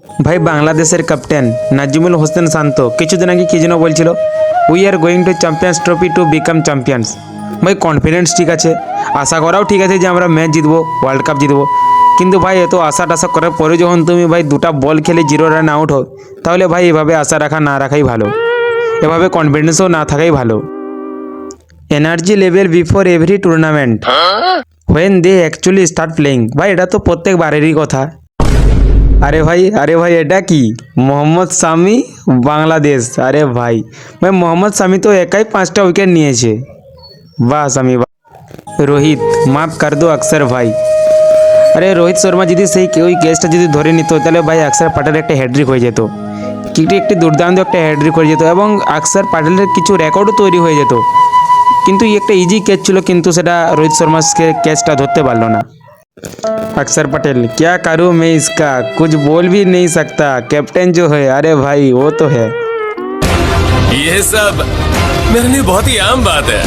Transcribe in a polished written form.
ভাই বাংলাদেশের ক্যাপ্টেন নাজিমুল হোসেন শান্ত কিছুদিন আগে কি যেন বলছিল, we are going to champions trophy to become champions. ভাই কনফিডেন্স ঠিক আছে, আশা করাও ঠিক আছে যে আমরা ম্যাচ জিতবো, ওয়ার্ল্ড কাপ জিতবো। কিন্তু ভাই এত আশা টাশা করার পরে যখন তুমি ভাই দুটা বল খেলে 0 রান আউট হও, তাহলে ভাই এভাবে আশা রাখা না রাখাই ভালো, এভাবে কনফিডেন্সও না থাকাই ভালো। Energy level before every tournament when they actually start playing. ভাই এটা তো প্রত্যেকবারেরই কথা। আরে ভাই এটা কি মোহাম্মদ শামি বাংলাদেশ? আরে ভাই ভাই মোহাম্মদ শামি তো একাই 5টা উইকেট নিয়েছে। বাহ শামি বাহ। রোহিত মাফ কর দো অক্ষর ভাই। আরে রোহিত শর্মা যদি সেই ওই ক্যাচটা যদি ধরে নিত, তাহলে ভাই অক্ষর প্যাটেল একটা হ্যাট্রিক হয়ে যেত, একটি দুর্দান্ত একটা হ্যাট্রিক হয়ে যেত এবং অক্ষর প্যাটেলের কিছু রেকর্ডও তৈরি হয়ে যেত। কিন্তু একটা ইজি ক্যাচ ছিল, কিন্তু সেটা রোহিত শর্মা ক্যাচটা ধরতে পারলো না। अक्षर पटेल क्या करूँ मैं इसका, कुछ बोल भी नहीं सकता, कैप्टन जो है अरे भाई वो तो है। ये सब मेरे लिए बहुत ही आम बात है।